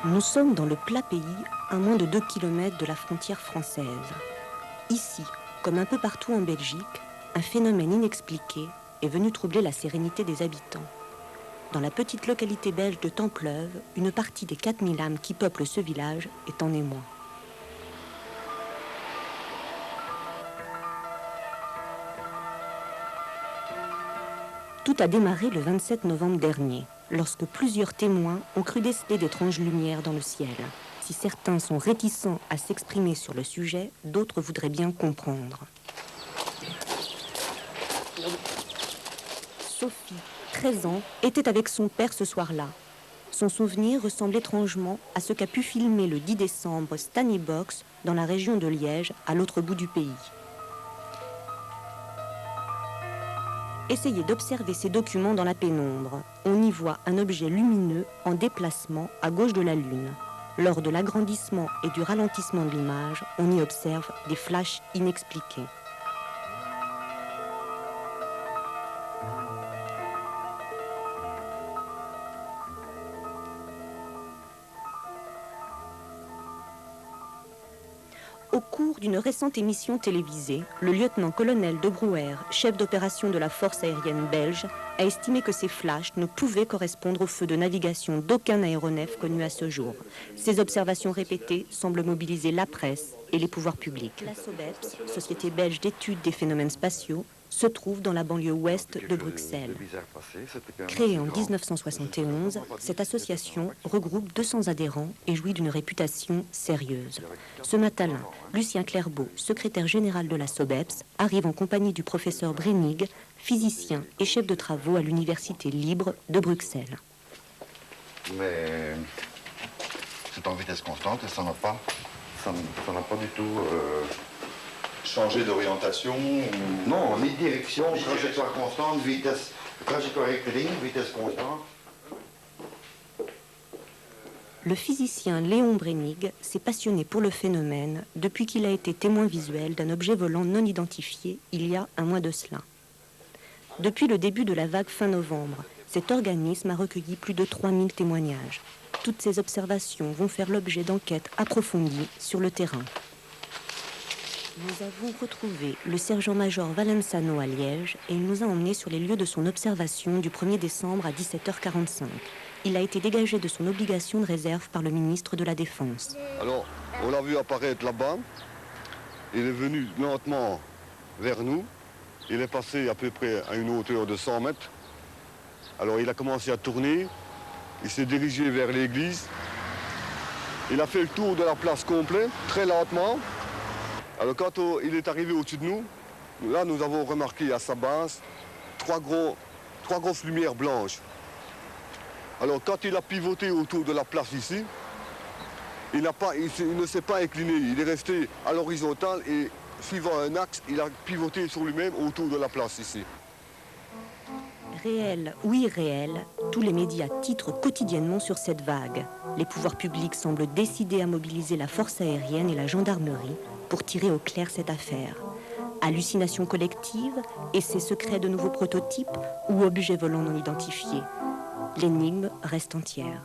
Nous sommes dans le plat pays, à moins de 2 kilomètres de la frontière française. Ici, comme un peu partout en Belgique, un phénomène inexpliqué est venu troubler la sérénité des habitants. Dans la petite localité belge de Templeuve, une partie des 4000 âmes qui peuplent ce village est en émoi. Tout a démarré le 27 novembre dernier, lorsque plusieurs témoins ont cru déceler d'étranges lumières dans le ciel. Si certains sont réticents à s'exprimer sur le sujet, d'autres voudraient bien comprendre. Sophie, 13 ans, était avec son père ce soir-là. Son souvenir ressemble étrangement à ce qu'a pu filmer le 10 décembre Stanley Box dans la région de Liège, à l'autre bout du pays. Essayez d'observer ces documents dans la pénombre. On y voit un objet lumineux en déplacement à gauche de la Lune. Lors de l'agrandissement et du ralentissement de l'image, on y observe des flashs inexpliqués. Au cours d'une récente émission télévisée, le lieutenant-colonel de Brouwer, chef d'opération de la force aérienne belge, a estimé que ces flashs ne pouvaient correspondre aux feux de navigation d'aucun aéronef connu à ce jour. Ces observations répétées semblent mobiliser la presse et les pouvoirs publics. La SOBEPS, Société belge d'études des phénomènes spatiaux, se trouve dans la banlieue ouest de Bruxelles. Créée en 1971, cette association regroupe 200 adhérents et jouit d'une réputation sérieuse. Ce matin-là, Lucien Clerbeau, secrétaire général de la SOBEPS, arrive en compagnie du professeur Brenig, physicien et chef de travaux à l'Université libre de Bruxelles. Mais c'est en vitesse constante et ça n'a pas du tout changé d'orientation ou... Non, ni direction, trajectoire constante, vitesse, trajectoire rectiligne, vitesse constante. Le physicien Léon Brenig s'est passionné pour le phénomène depuis qu'il a été témoin visuel d'un objet volant non identifié il y a un mois de cela. Depuis le début de la vague fin novembre, cet organisme a recueilli plus de 3000 témoignages. Toutes ces observations vont faire l'objet d'enquêtes approfondies sur le terrain. Nous avons retrouvé le sergent-major Valensano à Liège et il nous a emmenés sur les lieux de son observation du 1er décembre à 17h45. Il a été dégagé de son obligation de réserve par le ministre de la Défense. Alors, on l'a vu apparaître là-bas. Il est venu lentement vers nous. Il est passé à peu près à une hauteur de 100 mètres. Alors, il a commencé à tourner. Il s'est dirigé vers l'église. Il a fait le tour de la place complet, très lentement. Alors, quand il est arrivé au-dessus de nous, là, nous avons remarqué à sa base trois grosses lumières blanches. Alors, quand il a pivoté autour de la place ici, il ne s'est pas incliné. Il est resté à l'horizontale et, suivant un axe, il a pivoté sur lui-même autour de la place ici. Réel ou irréel, tous les médias titrent quotidiennement sur cette vague. Les pouvoirs publics semblent décidés à mobiliser la force aérienne et la gendarmerie pour tirer au clair cette affaire. Hallucination collective, essais secrets de nouveaux prototypes ou objets volants non identifiés. L'énigme reste entière.